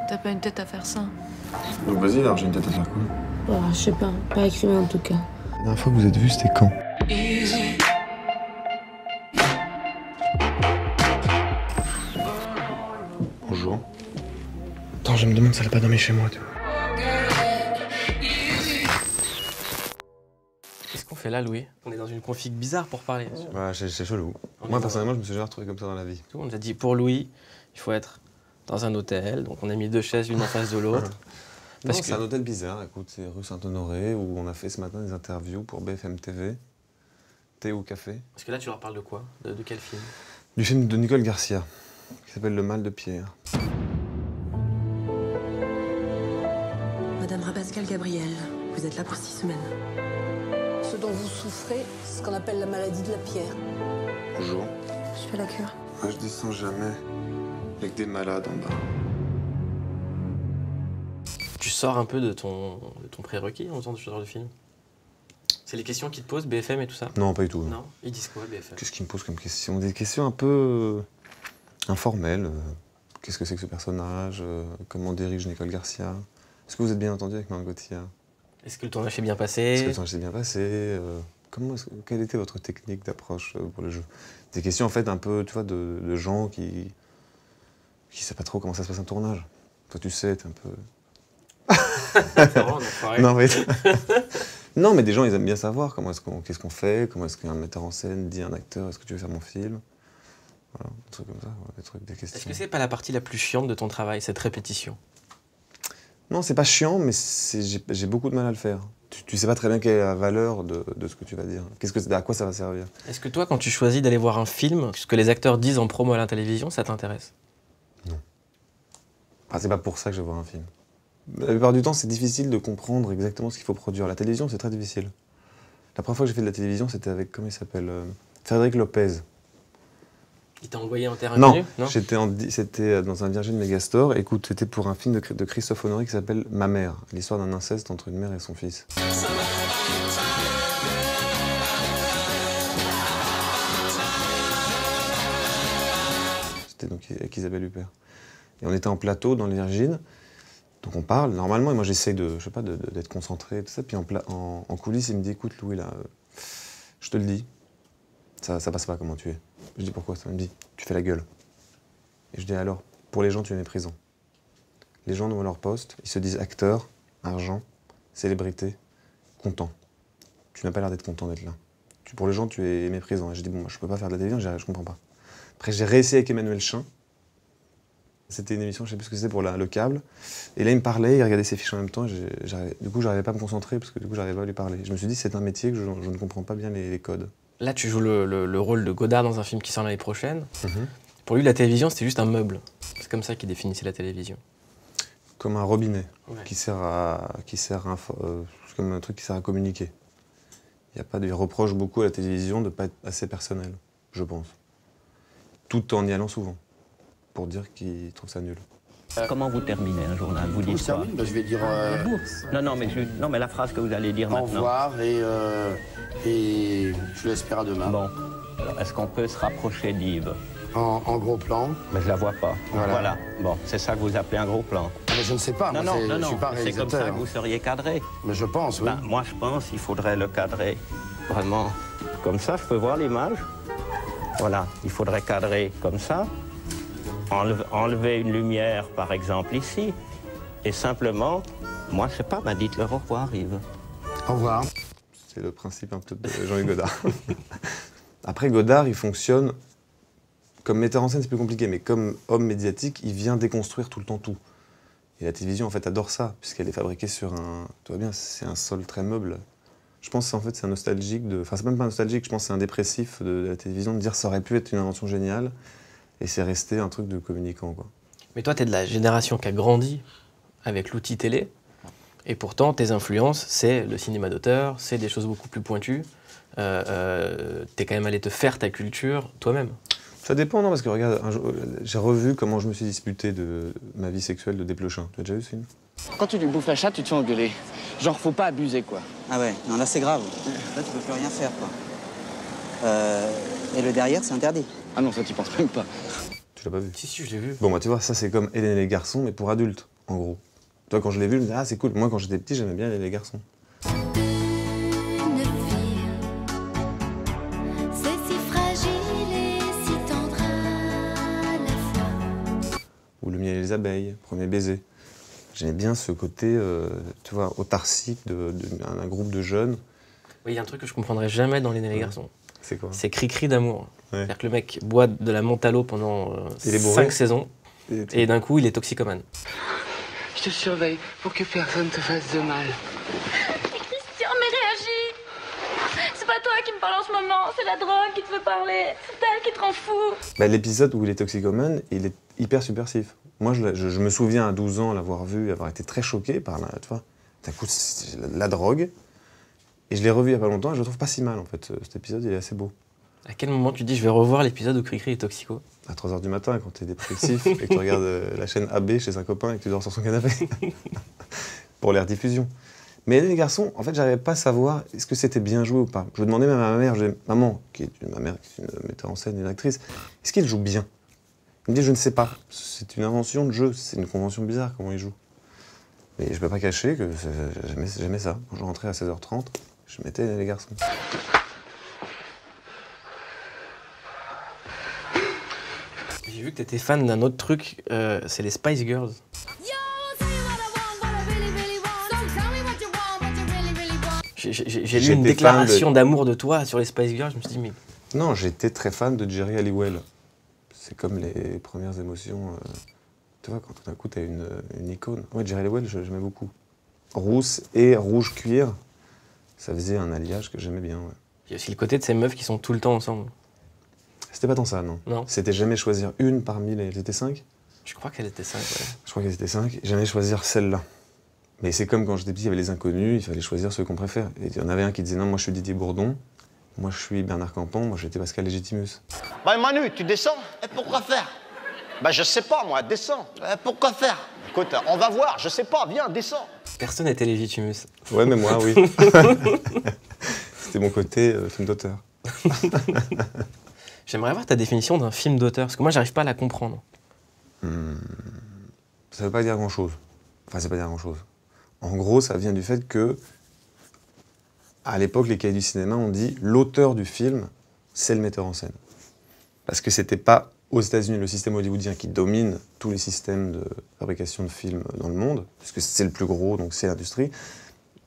T'as pas une tête à faire ça? Donc vas-y, alors j'ai une tête à faire quoi? Oh, je sais pas écrivain en tout cas. La dernière fois que vous êtes vus, c'était quand? Bonjour. Attends, je me demande si elle a pas dormi chez moi, tu vois. Qu'est-ce qu'on fait là, Louis? On est dans une config bizarre pour parler. Ouais, c'est chelou. Moi, personnellement, je me suis jamais retrouvé comme ça dans la vie. On nous a dit, pour Louis, il faut être dans un hôtel. Donc on a mis 2 chaises l'une en face de l'autre. Parce que c'est un hôtel bizarre, écoute, c'est rue Saint-Honoré, où on a fait ce matin des interviews pour BFM TV. Thé ou café. Parce que là, tu leur parles de quoi? De quel film? Du film de Nicole Garcia, qui s'appelle Le mal de Pierre. Madame Rabascal Gabriel, vous êtes là pour 6 semaines. Ce dont vous souffrez, c'est ce qu'on appelle la maladie de la pierre. Bonjour. Je fais la cure. Moi, je descends jamais avec des malades en bas. Tu sors un peu de ton prérequis en faisant ce genre de film? C'est les questions qu'ils te posent, BFM et tout ça? Non, pas du tout. Non? Ils disent quoi, BFM? Qu'est-ce qu'ils me posent comme questions? Des questions un peu informelles. Qu'est-ce que c'est que ce personnage? Comment dirige Nicole Garcia? Est-ce que vous êtes bien entendu avec Marion Cotillard? Est-ce que le tournage s'est bien passé? Est-ce que le tournage s'est bien passé? Quelle était votre technique d'approche pour le jeu? Des questions en fait un peu, tu vois, de gens qui savent pas trop comment ça se passe un tournage. Toi, tu sais, t'es un peu... Non, mais... non, mais des gens, ils aiment bien savoir qu'est-ce qu'on fait, comment est-ce qu'un metteur en scène dit à un acteur, est-ce que tu veux faire mon film? Voilà, des trucs comme ça, des questions. Est-ce que c'est pas la partie la plus chiante de ton travail, cette répétition? Non, c'est pas chiant, mais j'ai beaucoup de mal à le faire. Tu sais pas très bien quelle est la valeur de ce que tu vas dire. À quoi ça va servir? Est-ce que toi, quand tu choisis d'aller voir un film, ce que les acteurs disent en promo à la télévision, ça t'intéresse? Non. Enfin, c'est pas pour ça que je vais voir un film. La plupart du temps, c'est difficile de comprendre exactement ce qu'il faut produire. La télévision, c'est très difficile. La première fois que j'ai fait de la télévision, c'était avec, comment il s'appelle, Frédéric Lopez. Il t'a envoyé en terrain Non, inconnu? Non, c'était dans un Virgin Megastore. Écoute, c'était pour un film de Christophe Honoré qui s'appelle Ma mère, l'histoire d'un inceste entre une mère et son fils. C'était donc avec Isabelle Huppert. Et on était en plateau dans le Virgin, donc on parle normalement, et moi j'essaie d'être concentré, tout ça. Puis en coulisses, il me dit, écoute Louis, là, je te le dis, ça passe pas comment tu es. Je dis pourquoi? Ça me dit, tu fais la gueule. Et je dis alors, pour les gens, tu es méprisant. Les gens devant leur poste, ils se disent acteur, argent, célébrité, content. Tu n'as pas l'air d'être content d'être là. Pour les gens, tu es méprisant. Et je dis, bon, moi, je peux pas faire de la télévision, je comprends pas. Après, j'ai réessayé avec Emmanuel Chin. C'était une émission, je sais plus ce que c'était, pour le câble. Et là, il me parlait, il regardait ses fiches en même temps. Du coup, j'arrivais pas à me concentrer parce que du coup, j'arrivais pas à lui parler. Je me suis dit, c'est un métier que je ne comprends pas bien les codes. Là, tu joues le rôle de Godard dans un film qui sort l'année prochaine. Pour lui, la télévision, c'était juste un meuble. C'est comme ça qu'il définissait la télévision. Comme un robinet, Ouais. comme un truc qui sert à communiquer. Il reproche beaucoup à la télévision de ne pas être assez personnel, je pense. Tout en y allant souvent, pour dire qu'il trouve ça nul. Comment vous terminez un journal? Vous dites quoi? Je vais dire Non, mais la phrase que vous allez dire au maintenant. revoir et je l'espère à demain. Bon, alors, est-ce qu'on peut se rapprocher d'Yves? En gros plan. Mais je la vois pas. Voilà. Bon, c'est ça que vous appelez un gros plan. Mais je ne sais pas, Non, je suis pas c'est comme ça réalisateur. que vous seriez cadré. Mais je pense, oui. Moi, je pense qu'il faudrait le cadrer. Vraiment, comme ça, je peux voir l'image. Voilà, il faudrait cadrer comme ça. Enlever une lumière, par exemple, ici. Et simplement, moi, je sais pas, dites-leur au revoir, Yves. Au revoir. C'est le principe un peu de Jean-Luc Godard. Après, Godard, il fonctionne... Comme metteur en scène, c'est plus compliqué, mais comme homme médiatique, il vient déconstruire tout le temps tout. Et la télévision, en fait, adore ça, puisqu'elle est fabriquée sur un... Tu vois bien, c'est un sol très meuble. Je pense en fait, c'est un nostalgique de... Enfin, c'est même pas un nostalgique, je pense que c'est un dépressif de la télévision, de dire ça aurait pu être une invention géniale, et c'est resté un truc de communicant, quoi. Mais toi, t'es de la génération qui a grandi avec l'outil télé, et pourtant, tes influences, c'est le cinéma d'auteur, c'est des choses beaucoup plus pointues. T'es quand même allé te faire ta culture toi-même. Ça dépend, non, parce que regarde, j'ai revu comment je me suis disputé de ma vie sexuelle de Desplechin. Tu as déjà vu ce film? Quand tu lui bouffes la chatte, tu te fais engueuler. Genre, faut pas abuser, quoi. Ah ouais, non, là c'est grave. Là tu peux plus rien faire, quoi. Et le derrière, c'est interdit. Ah non, ça t'y penses même pas. Tu l'as pas vu? Si, je l'ai vu. Bon, bah tu vois, ça c'est comme Hélène et les garçons, mais pour adultes, en gros. Toi, quand je l'ai vu, je me disais, ah, c'est cool. Moi, quand j'étais petit, j'aimais bien Hélène et les garçons. Ou Le miel et les abeilles, Premier baiser. J'aimais bien ce côté, tu vois, autarcique d'un groupe de jeunes. Oui, il y a un truc que je comprendrais jamais dans Les garçons. C'est quoi? C'est cri-cri d'amour. Ouais. C'est-à-dire que le mec boit de la menthe à l'eau pendant Il est bourré. 5 saisons, et d'un coup, il est toxicomane. Je te surveille pour que personne te fasse de mal. Christian, mais réagis! C'est pas toi qui me parle en ce moment, c'est la drogue qui te veut parler. C'est elle qui te rend fou. Bah, l'épisode où il est toxicomane, il est hyper subversif. Moi, je me souviens à 12 ans l'avoir vu, avoir été très choqué par tu vois, d'un coup, la drogue. Et je l'ai revu il y a pas longtemps et je le trouve pas si mal en fait. Cet épisode, il est assez beau. À quel moment tu dis je vais revoir l'épisode où Cricri est toxico? À 3h du matin, quand tu es dépressif et que tu regardes la chaîne AB chez un copain et que tu dors sur son canapé. Pour les rediffusions. Mais les garçons, en fait, j'arrivais pas à savoir est-ce que c'était bien joué ou pas. Je demandais même à ma mère, maman, qui est une metteur en scène et une actrice, est-ce qu'il joue bien? Il me dit je ne sais pas. C'est une invention de jeu, c'est une convention bizarre comment il joue. Mais je peux pas cacher que j'aimais ça. Quand je rentrais à 16h30, je mettais les garçons. J'ai vu que tu étais fan d'un autre truc, c'est les Spice Girls. J'ai lu une déclaration d'amour de toi sur les Spice Girls, je me suis dit mais... Non, j'étais très fan de Jerry Halliwell. C'est comme les premières émotions. Tu vois, quand tout d'un coup, tu as une icône. Ouais, Jerry Halliwell, j'aimais beaucoup. Rousse et rouge cuir, ça faisait un alliage que j'aimais bien. Ouais. Il y a aussi le côté de ces meufs qui sont tout le temps ensemble. C'était pas tant ça, non. Non. C'était jamais choisir une parmi les... Elles étaient 5 ? Je crois qu'elles étaient 5, ouais. Je crois qu'elles étaient 5. Jamais choisir celle-là. Mais c'est comme quand j'étais petit, il y avait les inconnus, il fallait choisir ceux qu'on préfère. Et il y en avait un qui disait non, moi je suis Didier Bourdon, moi je suis Bernard Campan, moi j'étais Pascal Légitimus. Bah Manu, tu descends? Et pourquoi faire? Bah je sais pas moi, descends. Pourquoi faire? Écoute, on va voir, je sais pas, viens, descends. Personne n'était Légitimus. Ouais, mais moi, oui. C'était mon côté film d'auteur. J'aimerais avoir ta définition d'un film d'auteur, parce que moi j'arrive pas à la comprendre. Ça veut pas dire grand-chose. Enfin, ça veut pas dire grand-chose. En gros, ça vient du fait que, à l'époque, les cahiers du cinéma ont dit l'auteur du film, c'est le metteur en scène. Parce que c'était pas aux États-Unis le système hollywoodien qui domine tous les systèmes de fabrication de films dans le monde, puisque c'est le plus gros, donc c'est l'industrie.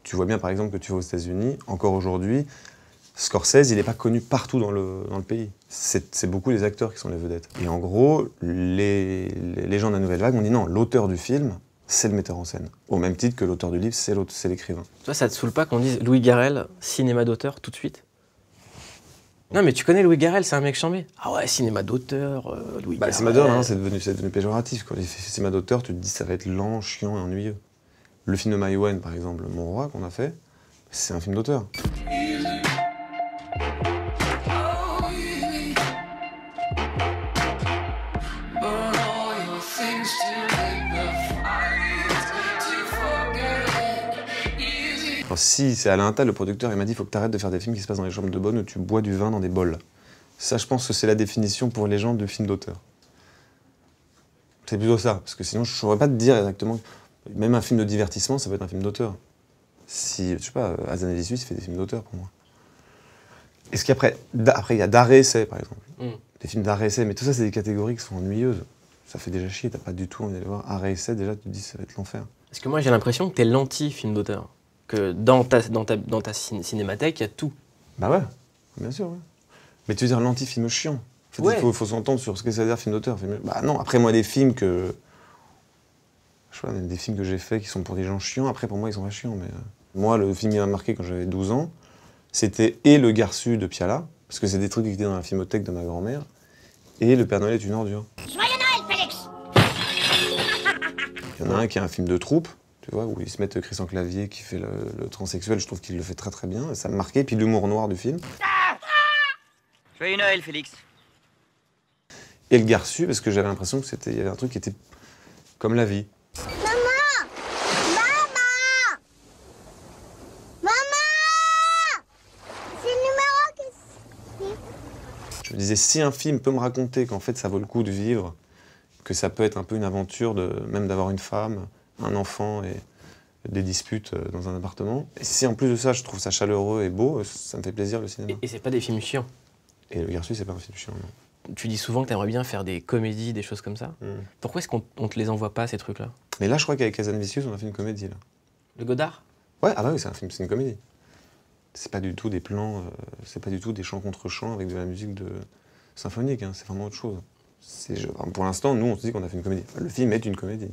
Tu vois bien, par exemple, que tu vas aux États-Unis, encore aujourd'hui, Scorsese, il n'est pas connu partout dans le pays. C'est beaucoup les acteurs qui sont les vedettes. Et en gros, les gens de la Nouvelle Vague ont dit non, l'auteur du film, c'est le metteur en scène. Au même titre que l'auteur du livre, c'est l'écrivain. Toi, ça te saoule pas qu'on dise Louis Garrel, cinéma d'auteur, tout de suite? Non, mais tu connais Louis Garrel, c'est un mec chambé. Ah ouais, cinéma d'auteur, Louis Garrel. Cinéma d'auteur, hein, c'est devenu péjoratif. Quand les cinéma d'auteur, tu te dis ça va être lent, chiant et ennuyeux. Le film de Maïwenn, par exemple, Mon Roi, qu'on a fait, c'est un film d'auteur. Alors, si c'est Alain Attal, le producteur, il m'a dit il faut que tu arrêtes de faire des films qui se passent dans les chambres de bonne où tu bois du vin dans des bols. Ça, je pense que c'est la définition pour les gens de film d'auteur. C'est plutôt ça, parce que sinon, je ne saurais pas te dire exactement. Même un film de divertissement, ça peut être un film d'auteur. Si, je sais pas, Hazanavicius, il fait des films d'auteur pour moi. Est-ce qu'après, il y a d'arrêt-essai, par exemple. Des films d'arrêt-essai, mais tout ça, c'est des catégories qui sont ennuyeuses. Ça fait déjà chier, t'as pas du tout envie d'aller voir arrêt-essai, déjà, tu te dis ça va être l'enfer. Parce que moi, j'ai l'impression que t'es l'anti-film d'auteur. Que dans ta cinémathèque, il y a tout. Bah ouais, bien sûr, ouais. Mais tu veux dire l'anti-film chiant. En fait, ouais. Il faut s'entendre sur ce que ça veut dire film d'auteur. Bah non, après moi, des films que... Je sais pas, même des films que j'ai faits qui sont pour des gens chiants, après pour moi, ils sont pas chiants. Mais moi, le film qui m'a marqué quand j'avais 12 ans, c'était et Le Garçu de Piala, parce que c'est des trucs qui étaient dans la filmothèque de ma grand-mère, et Le Père Noël est une ordure. Joyeux Noël, Félix! Il y en a un qui est un film de troupe, tu vois, où ils se mettent Christian Clavier qui fait le transsexuel, je trouve qu'il le fait très très bien, et ça me marquait, puis l'humour noir du film. Joyeux Noël, Félix. Et Le Garçu, parce que j'avais l'impression qu'il y avait un truc qui était comme la vie. Je me disais, si un film peut me raconter qu'en fait ça vaut le coup de vivre que ça peut être un peu une aventure, même d'avoir une femme, un enfant et des disputes dans un appartement. Et si en plus de ça, je trouve ça chaleureux et beau, ça me fait plaisir le cinéma. Et c'est pas des films chiants. Et Le Garçon, c'est pas un film chiant, non. Tu dis souvent que tu aimerais bien faire des comédies, des choses comme ça. Pourquoi est-ce qu'on te les envoie pas, ces trucs-là? Mais là, je crois qu'avec Casane Vicious, on a fait une comédie, là. Le Godard? Ouais, ah bah oui, c'est un film, c'est une comédie. C'est pas du tout des plans, c'est pas du tout des chants contre chants avec de la musique symphonique, hein, c'est vraiment autre chose. Pour l'instant, nous, on se dit qu'on a fait une comédie. Le film est une comédie.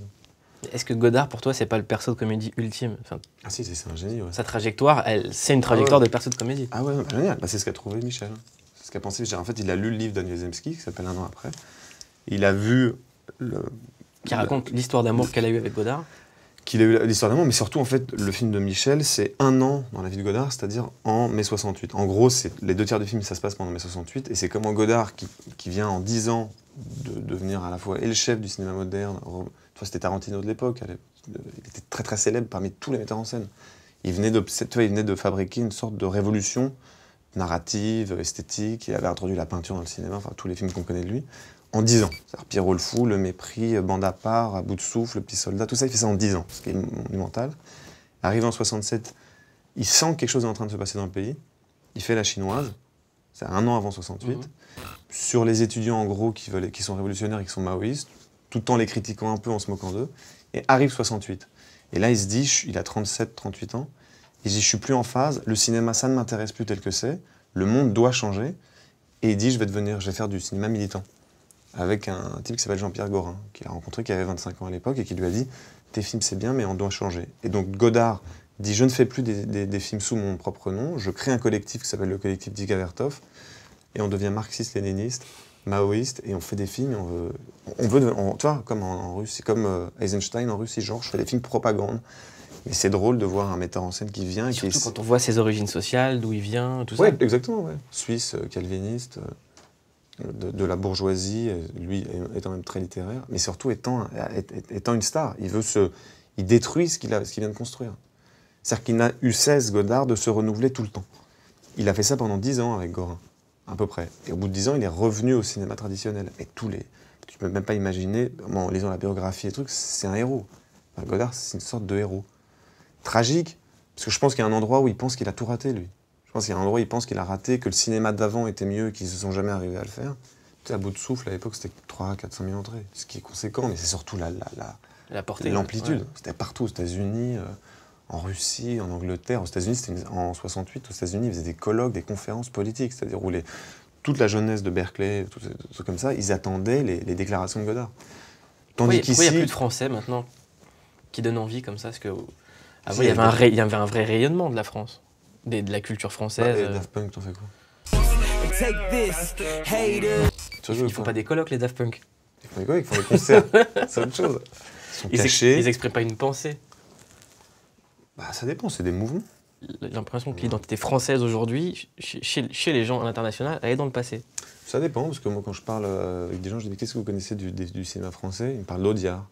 Est-ce que Godard, pour toi, c'est pas le perso de comédie ultime? Ah si, c'est un génie, ouais. Sa trajectoire, c'est une trajectoire de perso de comédie. Ah ouais, génial. C'est ce qu'a trouvé Michel. C'est ce qu'a pensé Michel. En fait, il a lu le livre d'Annie Zemski, qui s'appelle Un an après. Il a vu qui raconte l'histoire d'amour qu'elle a eue avec Godard. Qu'il a eu l'histoire d'amour, mais surtout, en fait, le film de Michel, c'est un an dans la vie de Godard, c'est-à-dire en mai 68. En gros, les 2 tiers du film, ça se passe pendant mai 68, et c'est comment Godard, qui vient en 10 ans de devenir à la fois et le chef du cinéma moderne, c'était Tarantino de l'époque, il était très très célèbre parmi tous les metteurs en scène. Il venait de fabriquer une sorte de révolution narrative, esthétique, il avait introduit la peinture dans le cinéma, enfin tous les films qu'on connaît de lui, en 10 ans. C'est-à-dire Pierrot le Fou, Le Mépris, Bande à part, À bout de souffle, Le Petit Soldat, tout ça, il fait ça en 10 ans, ce qui est monumental. Arrivé en 67, il sent que quelque chose est en train de se passer dans le pays, il fait La Chinoise, c'est un an avant 68, sur les étudiants en gros qui sont révolutionnaires et qui sont maoïstes, tout en les critiquant un peu, en se moquant d'eux, et arrive 68. Et là, il se dit, il a 37, 38 ans, il se dit, je suis plus en phase, le cinéma, ça ne m'intéresse plus tel que c'est, le monde doit changer, et il dit, je vais faire du cinéma militant, avec un type qui s'appelle Jean-Pierre Gorin, qu'il a rencontré, qui avait 25 ans à l'époque, et qui lui a dit, tes films c'est bien, mais on doit changer. Et donc Godard dit, je ne fais plus des films sous mon propre nom, je crée un collectif qui s'appelle le collectif Diga Vertov, et on devient marxiste-léniniste, maoïste, et on fait des films, tu vois, comme en Russie, comme Eisenstein en Russie, genre, je fais des films propagande. Mais c'est drôle de voir un metteur en scène qui vient... Surtout quand on voit ses origines sociales, d'où il vient, tout ça. Ouais, exactement, ouais. Suisse, calviniste, de la bourgeoisie, lui étant même très littéraire, mais surtout étant une star. Il détruit ce qu'il vient de construire. C'est-à-dire qu'il n'a eu cesse, Godard, de se renouveler tout le temps. Il a fait ça pendant 10 ans avec Gorin, à peu près. Et au bout de 10 ans, il est revenu au cinéma traditionnel. Et tu peux même pas imaginer, en lisant la biographie et trucs, c'est un héros. Enfin, Godard, c'est une sorte de héros. Tragique, parce que je pense qu'il y a un endroit où il pense qu'il a tout raté, lui. Je pense qu'il y a un endroit où il pense qu'il a raté, que le cinéma d'avant était mieux, qu'ils ne se sont jamais arrivés à le faire. Tu sais, À bout de souffle, à l'époque, c'était 300 000 entrées, ce qui est conséquent, mais c'est surtout la portée, l'amplitude. Ouais. C'était partout, aux États-Unis, en Russie, en Angleterre. Aux États-Unis, en 68, aux États-Unis, ils faisaient des colloques, des conférences politiques, c'est-à-dire où toute la jeunesse de Berkeley, tout ça comme ça, ils attendaient les déclarations de Godard. Tandis qu'ici, il n'y a plus de Français maintenant qui donnent envie comme ça, parce que avant, il y avait un vrai rayonnement de la France, de la culture française. Et Daft Punk, t'en fais quoi? Ils font pas des colloques, les Daft Punk. Ils font des colloques, ils font des concerts. C'est autre chose. Ils sont cachés. Ils expriment pas une pensée. Bah, ça dépend, c'est des mouvements. J'ai l'impression que l'identité française aujourd'hui, chez les gens à l'international, elle est dans le passé. Ça dépend, parce que moi, quand je parle avec des gens, je dis qu'est-ce que vous connaissez du cinéma français? Ils me parlent d'Audiard.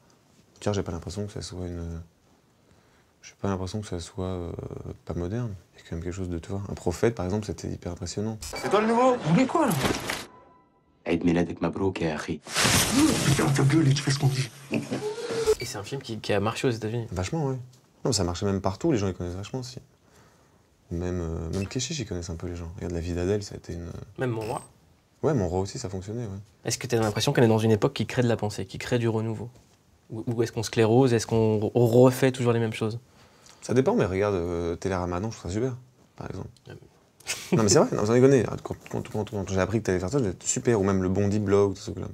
Audiard, j'ai pas l'impression que ça soit pas moderne. Il y a quand même quelque chose de, tu vois. Un Prophète, par exemple, c'était hyper impressionnant. C'est toi le nouveau? Vous voulez quoi, là? Aide Miladek Mabrouk et Harry. Putain, ta gueule et tu fais ce qu'on dit. Et c'est un film qui a marché aux États-Unis. Vachement, ouais. Non, ça marchait même partout, les gens ils connaissent vachement aussi. Même Keshish, ils connaissent un peu les gens. Regarde, La vie d'Adèle, ça a été une... Même Mon Roi. Ouais, Mon Roi aussi, ça fonctionnait, ouais. Est-ce que tu as l'impression qu'on est dans une époque qui crée de la pensée, qui crée du renouveau? Ou est-ce qu'on sclérose? Est-ce qu'on refait toujours les mêmes choses? Ça dépend, mais regarde, Téléramadan, je trouve ça super, par exemple. Non, mais c'est vrai, non, sans déconner. Quand j'ai appris que tu allais faire ça, j'étais super. Ou même le Bondi Blog, tout ce que là.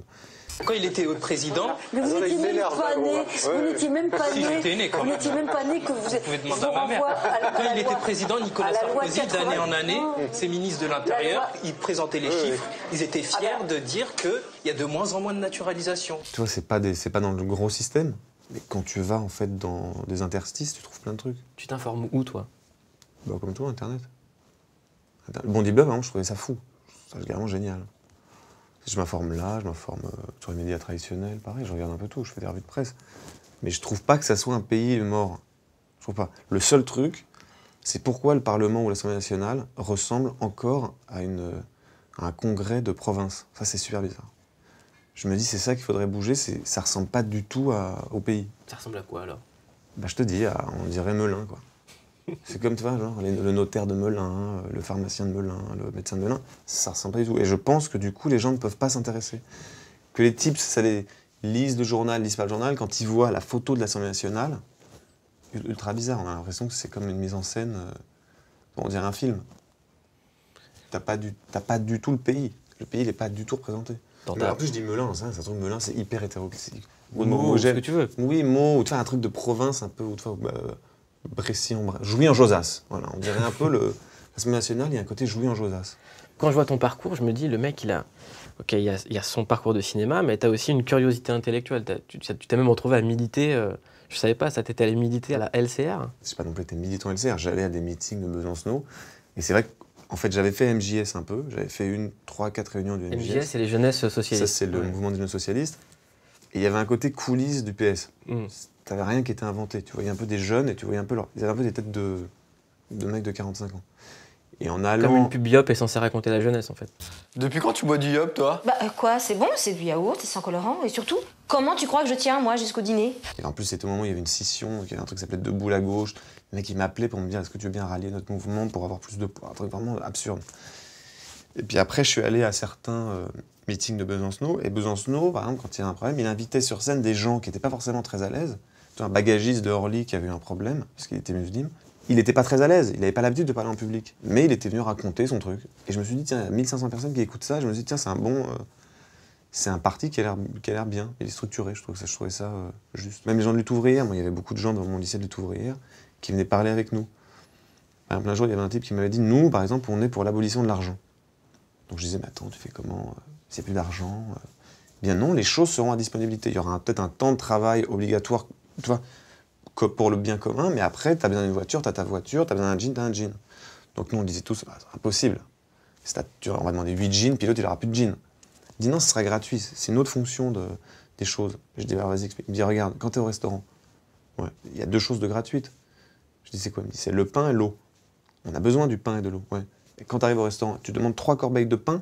Quand il était président... Mais vous n'étiez même pas né. Vous n'étiez même pas né. Si, j'étais né quand même. Vous n'étiez même pas né que vous êtes... Vous pouvez demander à ma mère. Quand il était président, Nicolas Sarkozy, d'année en année, ses ministres de l'Intérieur, ils présentaient les chiffres. Ils étaient fiers de dire qu'il y a de moins en moins de naturalisation. Tu vois, c'est pas dans le gros système. Mais quand tu vas, en fait, dans des interstices, tu trouves plein de trucs. Tu t'informes où, toi? Bah, comme toi, Internet. Le Bondi Blog, vraiment, je trouvais ça fou. C'est vraiment génial. Je m'informe là, je m'informe sur les médias traditionnels, pareil, je regarde un peu tout, je fais des revues de presse. Mais je trouve pas que ça soit un pays mort. Je trouve pas. Le seul truc, c'est pourquoi le Parlement ou l'Assemblée nationale ressemble encore à un congrès de province. Ça, c'est super bizarre. Je me dis, c'est ça qu'il faudrait bouger, ça ressemble pas du tout au pays. Ça ressemble à quoi alors? Bah, je te dis, on dirait Melun, quoi. C'est comme, tu vois, genre, le notaire de Melun, le pharmacien de Melun, le médecin de Melun, ça ressemble pas du tout. Et je pense que du coup, les gens ne peuvent pas s'intéresser. Que les types, ça les lisent le journal, lisent pas le journal, quand ils voient la photo de l'Assemblée nationale, ultra bizarre, on a l'impression que c'est comme une mise en scène, on dirait un film. T'as pas du tout le pays. Le pays, il est pas du tout représenté. Mais en plus, je dis Melun, ça se trouve, Melun, c'est hyper hétéroclite. Meaux, ce que tu veux. Oui, Meaux, ou tu vois, un truc de province un peu, ou tu vois, Brécy, Jouy en Josas. Voilà, on dirait un peu l'Assemblée nationale, il y a un côté Jouy en Josas. Quand je vois ton parcours, je me dis, le mec, il y a son parcours de cinéma, mais tu as aussi une curiosité intellectuelle. Tu t'es même retrouvé à militer, je savais pas, ça t'était allé militer à la LCR? Je pas non plus été militant LCR, j'allais à des meetings de Besancenot, et c'est vrai qu'en fait, j'avais fait MJS un peu, j'avais fait 3-4 réunions du MJS. MJS, c'est les jeunesses socialistes. Ça, c'est le mouvement des jeunes socialistes. Et il y avait un côté coulisses du PS. T'avais rien qui était inventé. Tu voyais un peu des jeunes et tu voyais un peu ils avaient un peu des têtes de mecs de 45 ans. Et en allant... Comme une pub Yop est censée raconter la jeunesse, en fait. Depuis quand tu bois du Yop, toi? Bah quoi, c'est bon, c'est du yaourt, c'est sans colorant. Et surtout, comment tu crois que je tiens, moi, jusqu'au dîner? Et en plus, c'était au moment où il y avait une scission, il y avait un truc qui s'appelait Debout la gauche. Le mec, il m'appelait pour me dire, est-ce que tu veux bien rallier notre mouvement pour avoir plus de poids? Un truc vraiment absurde. Et puis après, je suis allé à certains meetings de Besancenot. Et Besancenot, par exemple, quand il y a un problème, il invitait sur scène des gens qui n'étaient pas forcément très à l'aise. Un bagagiste de Orly qui avait eu un problème, parce qu'il était musulman. Il n'était pas très à l'aise, il n'avait pas l'habitude de parler en public. Mais il était venu raconter son truc. Et je me suis dit, tiens, il y a 1500 personnes qui écoutent ça. Je me suis dit, tiens, c'est un bon... c'est un parti qui a l'air bien. Il est structuré, je trouvais ça juste. Même les gens de lutte ouvrière, moi, il y avait beaucoup de gens dans mon lycée de lutte ouvrière qui venaient parler avec nous. Par exemple, un jour, il y avait un type qui m'avait dit, nous, par exemple, on est pour l'abolition de l'argent. Donc je disais, mais attends, tu fais comment s'il n'y a plus d'argent Bien non, les choses seront à disponibilité. Il y aura peut-être un temps de travail obligatoire, tu vois, pour le bien commun, mais après, tu as besoin d'une voiture, tu as ta voiture, tu as besoin d'un jean, tu as un jean. Donc nous, on disait tous, c'est impossible. On va demander 8 jeans, puis l'autre, il n'aura plus de jeans. Il dit non, ce sera gratuit, c'est une autre fonction des choses. Je dis, vas-y, explique. Il me dit, regarde, quand tu es au restaurant, il y a 2 choses de gratuites. Je dis, c'est quoi? Il me dit, c'est le pain et l'eau. On a besoin du pain et de l'eau, ouais. Et quand tu arrives au restaurant, tu demandes 3 corbeilles de pain,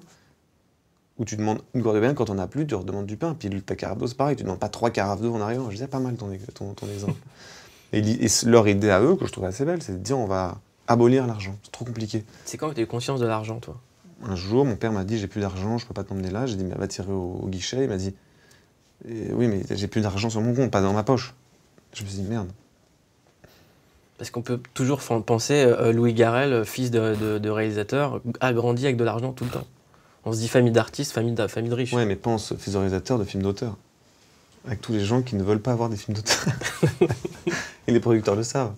ou tu demandes une corbeille de pain, quand on n'a plus, tu redemandes du pain. Puis ta carafe d'eau, c'est pareil, tu ne demandes pas 3 carafes d'eau en arrivant. Je disais, pas mal ton exemple. Et leur idée à eux, que je trouvais assez belle, c'est de dire, on va abolir l'argent. C'est trop compliqué. C'est quand que tu as eu conscience de l'argent, toi? Un jour, mon père m'a dit, j'ai plus d'argent, je peux pas t'emmener là. J'ai dit, mais va tirer au guichet. Il m'a dit, oui, mais j'ai plus d'argent sur mon compte, pas dans ma poche. Je me suis dit, merde. Parce qu'on peut toujours penser, Louis Garrel, fils de réalisateur, a grandi avec de l'argent tout le temps. On se dit famille d'artistes, famille de riches. Ouais, mais pense fils de réalisateur de films d'auteur. Avec tous les gens qui ne veulent pas avoir des films d'auteur. Et les producteurs le savent.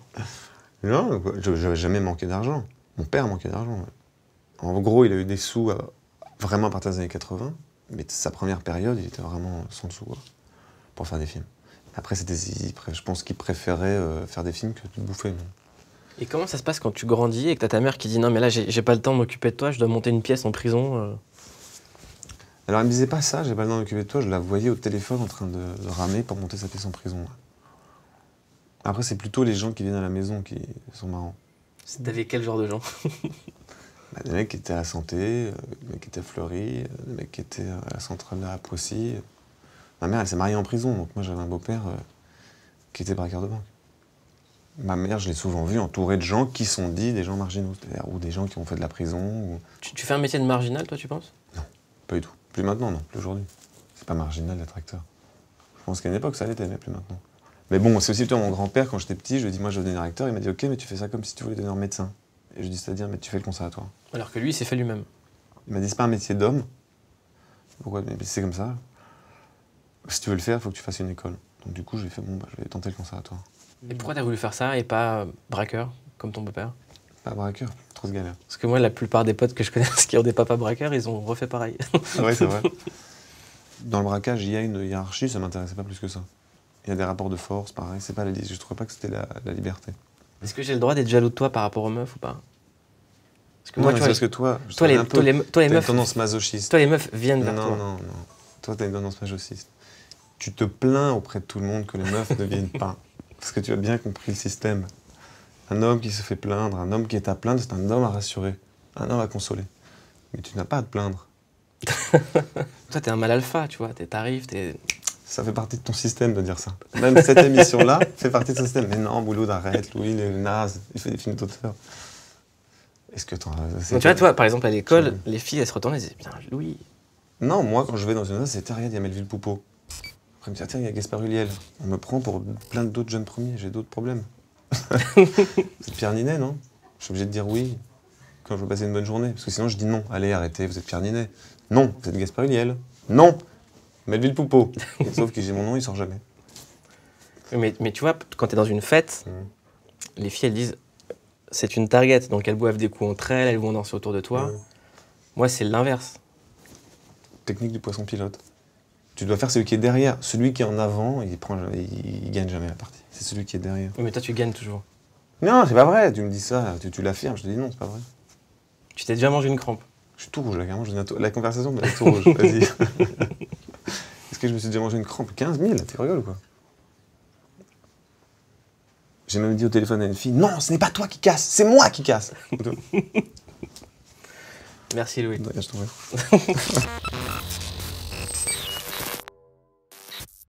Non, je n'avais jamais manqué d'argent. Mon père manquait d'argent. Ouais. En gros, il a eu des sous vraiment à partir des années 80. Mais sa première période, il était vraiment sans sous pour faire des films. Après, je pense qu'il préférait faire des films que de bouffer. Non. Et comment ça se passe quand tu grandis et que t'as ta mère qui dit non mais là j'ai pas le temps de m'occuper de toi, je dois monter une pièce en prison Alors elle me disait pas ça, j'ai pas le temps de m'occuper de toi, je la voyais au téléphone en train de ramer pour monter sa pièce en prison. Ouais. Après c'est plutôt les gens qui viennent à la maison qui sont marrants. T'avais quel genre de gens? Des mecs qui étaient à la santé, des mecs qui étaient à Fleury, des mecs qui étaient à la centrale de la Poissy. Ma mère elle s'est mariée en prison, donc moi j'avais un beau-père qui était braqueur de banque. Ma mère, je l'ai souvent vue entourée de gens qui sont dits des gens marginaux, c'est-à-dire ou des gens qui ont fait de la prison. Ou... Tu fais un métier de marginal, toi, tu penses? Non, pas du tout. Plus maintenant, non, plus aujourd'hui. C'est pas marginal d'être acteur. Je pense qu'à une époque, ça l'était, mais plus maintenant. Mais bon, c'est aussi toi, mon grand-père, quand j'étais petit, je lui ai dit, moi, je veux devenir acteur. Il m'a dit, ok, mais tu fais ça comme si tu voulais devenir médecin. Et je lui ai dit, c'est-à-dire, mais tu fais le conservatoire. Alors que lui, il s'est fait lui-même. Il m'a dit, c'est pas un métier d'homme. Pourquoi? Mais c'est comme ça. Si tu veux le faire, il faut que tu fasses une école. Donc du coup, j'ai fait, bon, je vais tenter le conservatoire. Et pourquoi t'as voulu faire ça et pas braqueur, comme ton beau-père? Pas braqueur, trop de galère. Parce que moi, la plupart des potes que je connais qui ont des papas braqueurs, ils ont refait pareil. Ah ouais, c'est vrai. Dans le braquage, il y a une hiérarchie, ça m'intéressait pas plus que ça. Il y a des rapports de force, pareil, c'est pas je trouvais pas que c'était la liberté. Est-ce que j'ai le droit d'être jaloux de toi par rapport aux meufs ou pas? Parce que moi, tu vois, parce que toi les meufs, tendance masochiste. Toi, les meufs viennent vers toi. Non. Toi, t'as une tendance masochiste. Tu te plains auprès de tout le monde que les meufs ne viennent pas. Parce que tu as bien compris le système. Un homme qui se fait plaindre, un homme qui est à plaindre, c'est un homme à rassurer, un homme à consoler. Mais tu n'as pas à te plaindre. Toi, t'es un mal alpha, tu vois. T'arrives, t'es... Ça fait partie de ton système de dire ça. Même cette émission-là fait partie de ton système. Mais non, Bouloud, arrête, Louis, il est naze, il fait des films d'auteur. Est-ce que tu vois, toi, par exemple, à l'école, les filles, elles se retournent et elles disent, putain, Louis... Non, moi, quand je vais dans une classe, c'est regarde, il y a Melville Poupeau. Après, je me dis, tiens, il y a Gaspard Ulliel. On me prend pour plein d'autres jeunes premiers, j'ai d'autres problèmes. C'est Pierre Ninet, non? Je suis obligé de dire oui quand je veux passer une bonne journée. Parce que sinon, je dis non. Allez, arrêtez, vous êtes Pierre Ninet. Non, vous êtes Gaspard Ulliel. Non, Melville Poupeau. Sauf que j'ai mon nom, il sort jamais. Mais tu vois, quand t'es dans une fête, les filles, elles disent, c'est une target, donc elles boivent des coups entre elles, elles vont danser autour de toi. Moi, c'est l'inverse. Technique du poisson pilote. Tu dois faire celui qui est derrière. Celui qui est en avant, il gagne jamais la partie. C'est celui qui est derrière. Oui, mais toi, tu gagnes toujours. Non, c'est pas vrai. Tu me dis ça, tu l'affirmes. Je te dis non, c'est pas vrai. Tu t'es déjà mangé une crampe? Je suis tout rouge, là, carrément. La conversation me laisse tout rouge. Vas-y. Est-ce que je me suis déjà mangé une crampe? 15 000, tu rigoles ou quoi? J'ai même dit au téléphone à une fille, non, ce n'est pas toi qui casse, c'est moi qui casse. Merci Louis. Je t'en prie.